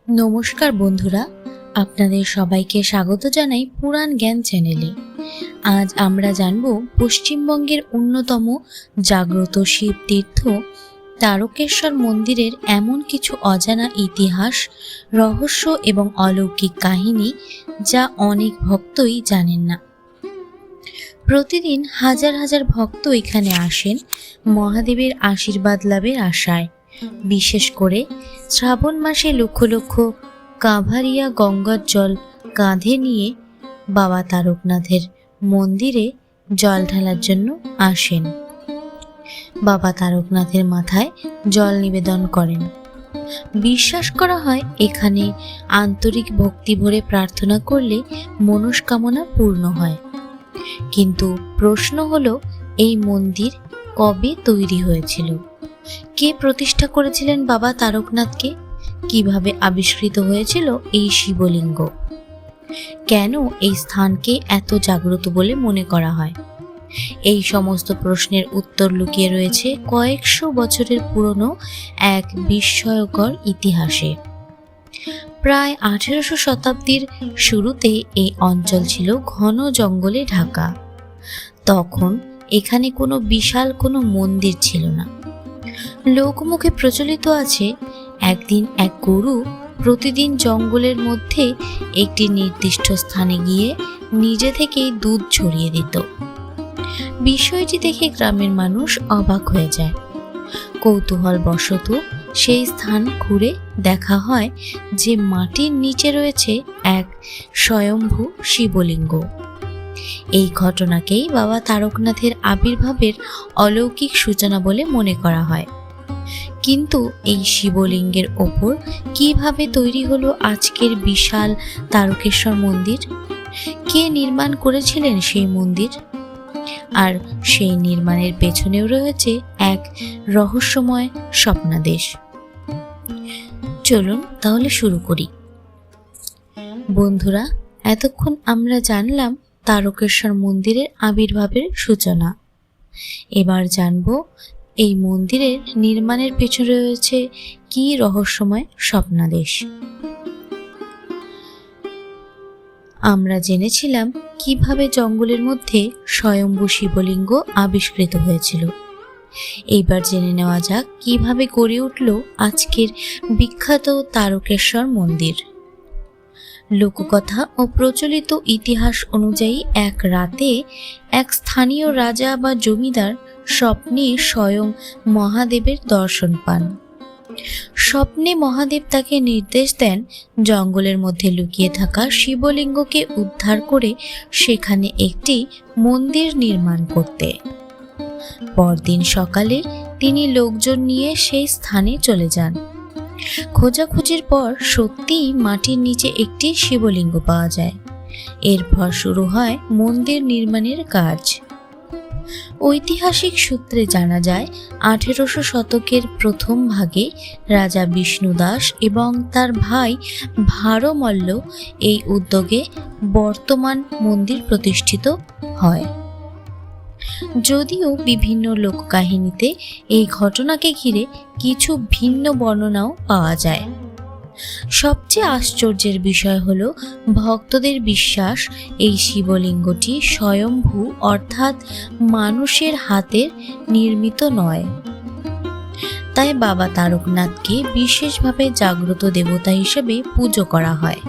নমস্কার বন্ধুরা, আপনাদের সবাইকে স্বাগত জানাই পুরাণ জ্ঞান চ্যানেলে। আজ আমরা জানব পশ্চিমবঙ্গের অন্যতম জাগ্রত শিব তীর্থ তারকেশ্বর মন্দিরের এমন কিছু অজানা ইতিহাস, রহস্য এবং অলৌকিক কাহিনী যা অনেক ভক্তই জানেন না। প্রতিদিন হাজার হাজার ভক্ত এখানে আসেন মহাদেবের আশীর্বাদ লাভের আশায়। বিশেষ করে শ্রাবণ মাসে লক্ষ লক্ষ কাভারিয়া গঙ্গার জল কাঁধে নিয়ে বাবা তারকনাথের মন্দিরে জল ঢালার জন্য আসেন। বাবা তারকনাথের মাথায় জল নিবেদন করেন। বিশ্বাস করা হয় এখানে আন্তরিক ভক্তি ভরে প্রার্থনা করলে মনস্কামনা পূর্ণ হয়। কিন্তু প্রশ্ন হলো, এই মন্দির কবে তৈরি হয়েছিল? কে প্রতিষ্ঠা করেছিলেন বাবা তারকনাথকে? কিভাবে আবিষ্কৃত হয়েছিল এই শিবলিঙ্গ? কেন এই স্থানকে এত জাগ্রত বলে মনে করা হয়? এই সমস্ত প্রশ্নের উত্তর লুকিয়ে রয়েছে কয়েকশো বছরের পুরনো এক বিস্ময়কর ইতিহাসে। প্রায় 1800 শতাব্দীর শুরুতে এই অঞ্চল ছিল ঘন জঙ্গলে ঢাকা। তখন এখানে কোনো বিশাল কোনো মন্দির ছিল না। লোকমুখে প্রচলিত আছে, একদিন এক গরু প্রতিদিন জঙ্গলের মধ্যে একটি নির্দিষ্ট স্থানে গিয়ে নিজে থেকেই দুধ ছড়িয়ে দিত। বিষয়টি দেখে গ্রামের মানুষ অবাক হয়ে যায়। কৌতূহলবশত সেই স্থান ঘুরে দেখা হয় যে মাটির নিচে রয়েছে এক স্বয়ম্ভু শিবলিঙ্গ। এই ঘটনাকেই বাবা তারকনাথের আবির্ভাবের অলৌকিক সূচনা বলে মনে করা হয়। কিন্তু এই শিবলিঙ্গের ওপর কিভাবে তৈরি হলো আজকের বিশাল তারকেশ্বর মন্দির? কে নির্মাণ করেছিলেন সেই মন্দির? আর সেই নির্মাণের পেছনেও রয়েছে এক রহস্যময় স্বপ্নাদেশ। চলুন তাহলে শুরু করি। বন্ধুরা, এতক্ষণ আমরা জানলাম তারকেশ্বর মন্দিরের আবির্ভাবের সূচনা। এবার জানব এই মন্দিরের নির্মাণের পেছনে রয়েছে কি রহস্যময় স্বপ্নাদেশ। আমরা জেনেছিলাম কিভাবে জঙ্গলের মধ্যে স্বয়ম্ভু শিবলিঙ্গ আবিষ্কৃত হয়েছিল। এইবার জেনে নেওয়া যাক কিভাবে গড়ে উঠল আজকের বিখ্যাত তারকেশ্বর মন্দির। লোককথা ও প্রচলিত ইতিহাস অনুযায়ী এক রাতে এক স্থানীয় রাজা বা জমিদার স্বপ্নে স্বয়ং মহাদেবের দর্শন পান। স্বপ্নে মহাদেব তাকে নির্দেশ দেন জঙ্গলের মধ্যে লুকিয়ে থাকা শিবলিঙ্গকে উদ্ধার করে সেখানে একটি মন্দির নির্মাণ করতে। পরদিন সকালে তিনি লোকজন নিয়ে সেই স্থানে চলে যান। খোঁজাখুঁজির পর সত্যিই মাটির নিচে একটি শিবলিঙ্গ পাওয়া যায়। এরপর শুরু হয় মন্দির নির্মাণের কাজ। ঐতিহাসিক সূত্রে জানা যায় 1800 শতকের প্রথম ভাগে রাজা বিষ্ণুদাস এবং তার ভাই ভারমল্ল এই উদ্যোগে বর্তমান মন্দির প্রতিষ্ঠিত হয়। যদিও বিভিন্ন লোককাহিনীতে এই ঘটনাকে ঘিরে কিছু ভিন্ন বর্ণনাও পাওয়া যায়। সবচেয়ে আশ্চর্যের বিষয় হলো ভক্তদের বিশ্বাস এই শিবলিঙ্গটি স্বয়ম্ভু অর্থাৎ মানুষের হাতের নির্মিত নয়। তাই বাবা তারকনাথকে বিশেষভাবে জাগ্রত দেবতা হিসেবে পুজো করা হয়।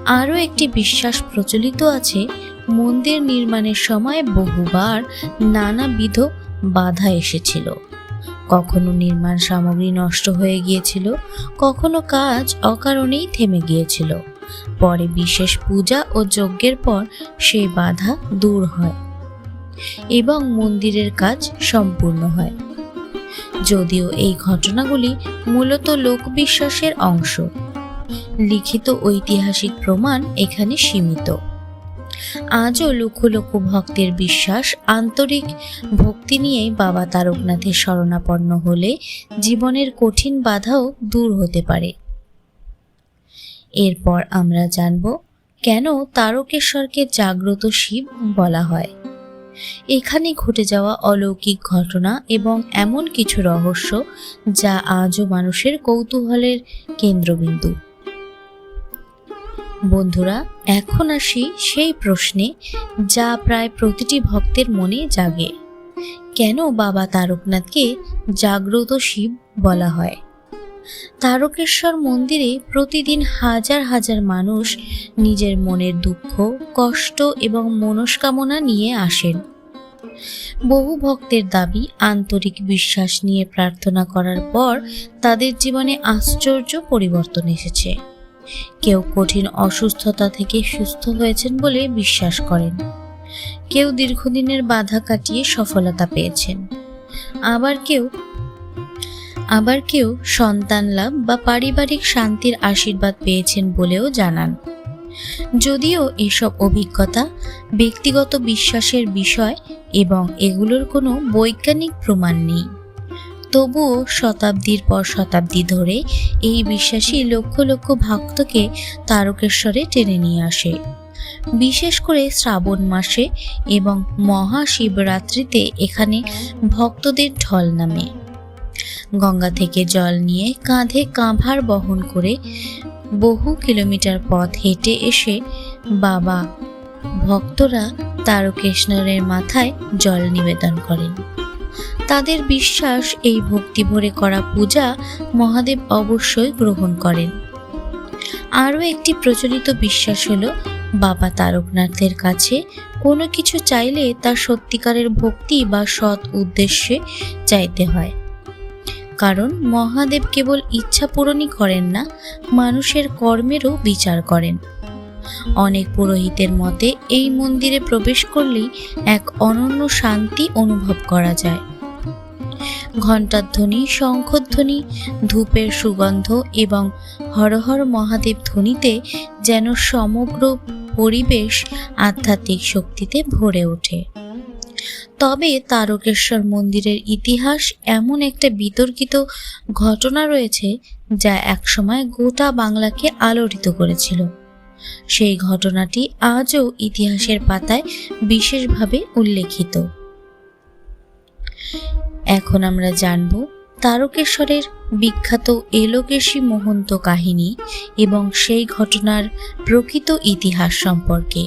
আরও একটি বিশ্বাস প্রচলিত আছে, মন্দির নির্মাণের সময় বহুবার নানাবিধ বাধা এসেছিল। কখনো নির্মাণ সামগ্রী নষ্ট হয়ে গিয়েছিল, কখনো কাজ অকারণেই থেমে গিয়েছিল। পরে বিশেষ পূজা ও যজ্ঞের পর সেই বাধা দূর হয় এবং মন্দিরের কাজ সম্পূর্ণ হয়। যদিও এই ঘটনাগুলি মূলত লোকবিশ্বাসের অংশ, লিখিত ঐতিহাসিক প্রমাণ এখানে সীমিত। আজও লক্ষ লক্ষ ভক্তের বিশ্বাস, আন্তরিক ভক্তি নিয়ে বাবা তারকনাথের শরণাপন্ন হলে জীবনের কঠিন বাধাও দূর হতে পারে। এরপর আমরা জানব কেন তারকেশ্বরকে জাগ্রত শিব বলা হয়। এখানে ঘটে যাওয়া অলৌকিক ঘটনা এবং এমন কিছু রহস্য যা আজও মানুষের কৌতূহলের কেন্দ্রবিন্দু। বন্ধুরা, এখন আসি সেই প্রশ্নে যা প্রায় প্রতিটি ভক্তের মনে জাগে। কেন বাবা তারকনাথকে জাগ্রত শিব বলা হয়? তারকেশ্বর মন্দিরে প্রতিদিন হাজার হাজার মানুষ নিজের মনের দুঃখ, কষ্ট এবং মনস্কামনা নিয়ে আসেন। বহু ভক্তের দাবি, আন্তরিক বিশ্বাস নিয়ে প্রার্থনা করার পর তাদের জীবনে আশ্চর্য পরিবর্তন এসেছে। কেউ কঠিন অসুস্থতা থেকে সুস্থ হয়েছেন বলে বিশ্বাস করেন, কেউ দীর্ঘদিনের বাধা কাটিয়ে সফলতা পেয়েছেন, আবার কেউ সন্তান লাভ বা পারিবারিক শান্তির আশীর্বাদ পেয়েছেন বলেও জানান। যদিও এসব অভিজ্ঞতা ব্যক্তিগত বিশ্বাসের বিষয় এবং এগুলোর কোনো বৈজ্ঞানিক প্রমাণ নেই, তবুও শতাব্দীর পর শতাব্দী ধরে এই বিশ্বাসী লক্ষ লক্ষ ভক্তকে তারকেশ্বরে টেনে নিয়ে আসে। বিশেষ করে শ্রাবণ মাসে এবং মহাশিবরাত্রিতে এখানে ভক্তদের ঢল নামে। গঙ্গা থেকে জল নিয়ে কাঁধে কাঁভার বহন করে বহু কিলোমিটার পথ হেঁটে এসে বাবা ভক্তরা তারকেশ্বরের মাথায় জল নিবেদন করেন। তাদের বিশ্বাস, এই ভক্তি ভরে করা পূজা মহাদেব অবশ্যই গ্রহণ করেন। আরও একটি প্রচলিত বিশ্বাস হলো, বাবা তারকনাথের কাছে কোনো কিছু চাইলে তার সত্যিকারের ভক্তি বা সৎ উদ্দেশ্যে চাইতে হয়। কারণ মহাদেব কেবল ইচ্ছা পূরণই করেন না, মানুষের কর্মেরও বিচার করেন। অনেক পুরোহিতের মতে এই মন্দিরে প্রবেশ করলেই এক অনন্য শান্তি অনুভব করা যায়। ঘণ্টার ধ্বনি, শঙ্খধ্বনি, ধূপের সুগন্ধ এবং হর হর মহাদেব ধ্বনিতে যেন সমগ্র পরিবেশ আধ্যাত্মিক শক্তিতে ভরে ওঠে। তবে তারকেশ্বর মন্দিরের ইতিহাস এমন একটা বিতর্কিত ঘটনা রয়েছে যা একসময় গোটা বাংলাকে আলোড়িত করেছিল। সেই ঘটনাটি আজও ইতিহাসের পাতায় বিশেষভাবে উল্লেখিত। এখন আমরা জানব তারকেশ্বরের বিখ্যাত এলোকেশী মহন্ত কাহিনী এবং সেই ঘটনার প্রকৃত ইতিহাস সম্পর্কে।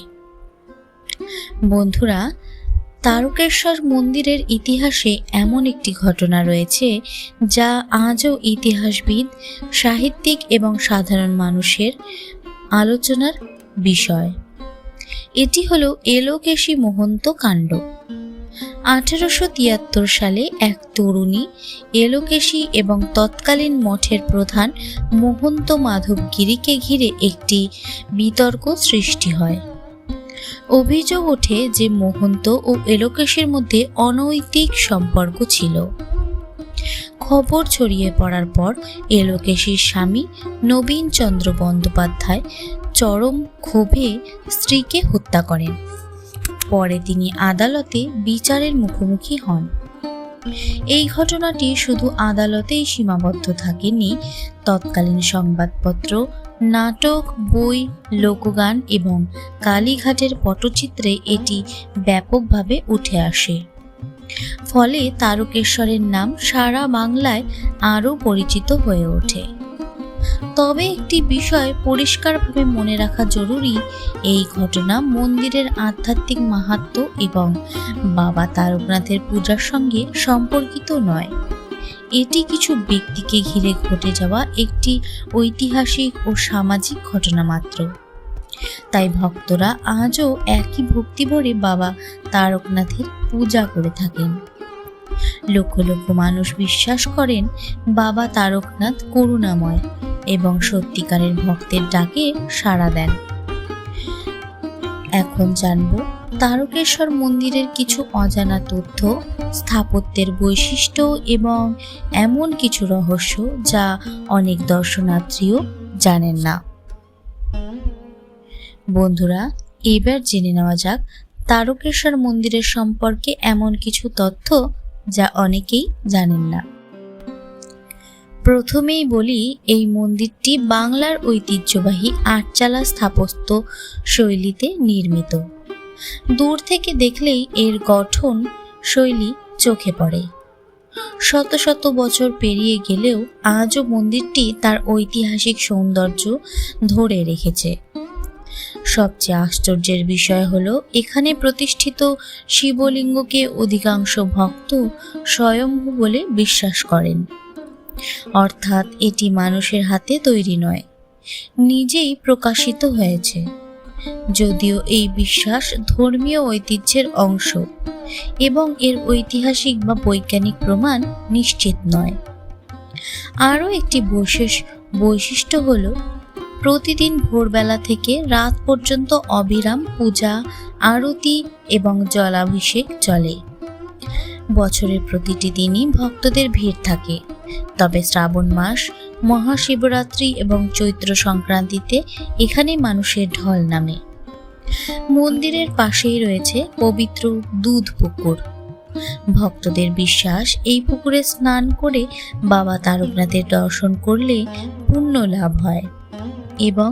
বন্ধুরা, তারকেশ্বর মন্দিরের ইতিহাসে এমন একটি ঘটনা রয়েছে যা আজও ইতিহাসবিদ, সাহিত্যিক এবং সাধারণ মানুষের আলোচনার বিষয়। এটি হলো এলোকেশী মহন্ত কাণ্ড। 1873 সালে এক তরুণী এলোকেশী এবং তৎকালীন মঠের প্রধান মহন্ত মাধবগিরিকে ঘিরে একটি বিতর্ক সৃষ্টি হয়। অভিযোগ ওঠে যে মহন্ত ও এলোকেশীর মধ্যে অনৈতিক সম্পর্ক ছিল। খবর ছড়িয়ে পড়ার পর এলোকেশীর স্বামী নবীনচন্দ্র বন্দ্যোপাধ্যায় চরম ক্ষোভে স্ত্রীকে হত্যা করেন। পরে তিনি আদালতে বিচারের মুখোমুখি হন। এই ঘটনাটি শুধু আদালতেই সীমাবদ্ধ থাকেনি, তৎকালীন সংবাদপত্র, নাটক, বই, লোকগান এবং কালীঘাটের পটচিত্রে এটি ব্যাপকভাবে উঠে আসে। ফলে তারকেশ্বরের নাম সারা বাংলায় আরও পরিচিত হয়ে ওঠে। তবে একটি বিষয় পরিষ্কারভাবে মনে রাখা জরুরি, এই ঘটনা মন্দিরের আধ্যাত্মিক মাহাত্ম্য এবং বাবা তারকনাথের পূজার সঙ্গে সম্পর্কিত নয়। এটি কিছু ব্যক্তিকে ঘিরে ঘটে যাওয়া একটি ঐতিহাসিক ও সামাজিক ঘটনা মাত্র। তাই ভক্তরা আজও একই ভক্তি ভরে বাবা তারকনাথের পূজা করে থাকেন। লক্ষ লক্ষ মানুষ বিশ্বাস করেন বাবা তারকনাথ করুণাময় এবং সত্যিকারের ভক্তের ডাকে সাড়া দেন। এখন জানব তারকেশ্বর মন্দিরের কিছু অজানা তথ্য, স্থাপত্যের বৈশিষ্ট্য এবং এমন কিছু রহস্য যা অনেক দর্শনার্থীও জানেন না। বন্ধুরা, এবার জেনে নেওয়া যাক তারকেশ্বর মন্দিরের সম্পর্কে এমন কিছু তথ্য যা অনেকেই জানেন না। প্রথমেই বলি, এই মন্দিরটি বাংলার ঐতিহ্যবাহী আটচালা স্থাপত্য শৈলীতে নির্মিত। দূর থেকে দেখলেই এর গঠন শৈলী চোখে পড়ে। শত শত বছর পেরিয়ে গেলেও আজও মন্দিরটি তার ঐতিহাসিক সৌন্দর্য ধরে রেখেছে। সবচেয়ে আশ্চর্যের বিষয় হলো এখানে প্রতিষ্ঠিত শিবলিঙ্গকে অধিকাংশ ভক্ত স্বয়ম্ভু বলে বিশ্বাস করেন, অর্থাৎ এটি মানুষের হাতে তৈরি নয়, নিজেই প্রকাশিত হয়েছে। যদিও এই বিশ্বাস ধর্মীয় ঐতিহ্যের অংশ এবং এর ঐতিহাসিক বা বৈজ্ঞানিক প্রমাণ নিশ্চিত নয়। আরও একটি বৈশিষ্ট্য হলো প্রতিদিন ভোরবেলা থেকে রাত পর্যন্ত অবিরাম পূজা, আরতি এবং জলাভিষেক চলে। বছরের প্রতিটি দিনই ভক্তদের ভিড় থাকে, তবে শ্রাবণ মাস, মহাশিবরাত্রি এবং চৈত্র সংক্রান্তিতে এখানে মানুষের ঢল নামে। মন্দিরের পাশেই রয়েছে পবিত্র দুধ পুকুর। ভক্তদের বিশ্বাস এই পুকুরে স্নান করে বাবা তারকনাথের দর্শন করলে পুণ্য লাভ হয় এবং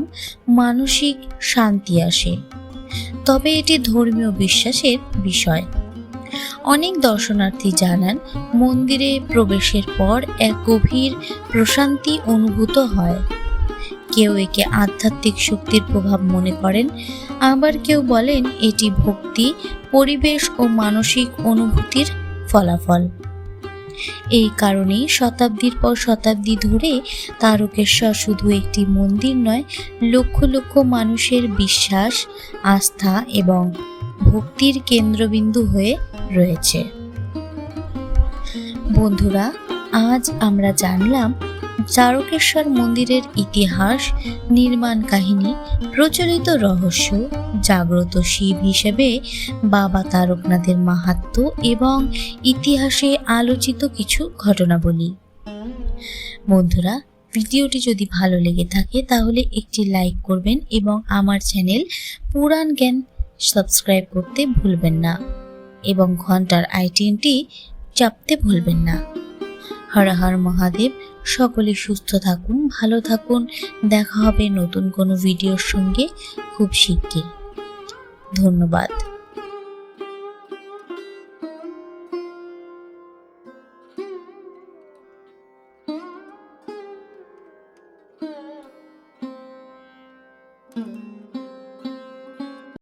মানসিক শান্তি আসে। তবে এটি ধর্মীয় বিশ্বাসের বিষয়। অনেক দর্শনার্থী জানান মন্দিরে প্রবেশের পর এক গভীর প্রশান্তি অনুভূত হয়। কেউ একে আধ্যাত্মিক শক্তির প্রভাব মনে করেন, আবার কেউ বলেন এটি ভক্তি, পরিবেশ ও মানসিক অনুভূতির ফলাফল। এই কারণেই শতাব্দীর পর শতাব্দী ধরে তারকেশ্বর শুধু একটি মন্দির নয়, লক্ষ লক্ষ মানুষের বিশ্বাস, আস্থা এবং ভক্তির কেন্দ্রবিন্দু হয়ে রয়েছে। বন্ধুরা, আজ আমরা জানলাম তারকেশ্বর মন্দিরের ইতিহাস, নির্মাণ কাহিনী, প্রচলিত রহস্য, জাগ্রত শিব হিসেবে বাবা তারকনাথের মাহাত্ম্য এবং ইতিহাসে আলোচিত কিছু ঘটনাবলী। বন্ধুরা, ভিডিওটি যদি ভালো লেগে থাকে তাহলে একটি লাইক করবেন এবং আমার চ্যানেল পুরাণ জ্ঞান সাবস্ক্রাইব করতে ভুলবেন না এবং ঘন্টার আইকনটি চাপতে ভুলবেন না। হর হর মহাদেব। সকলে সুস্থ থাকুন, ভালো থাকুন। দেখা হবে নতুন কোনো ভিডিওর সঙ্গে খুব শিগগির। ধন্যবাদ।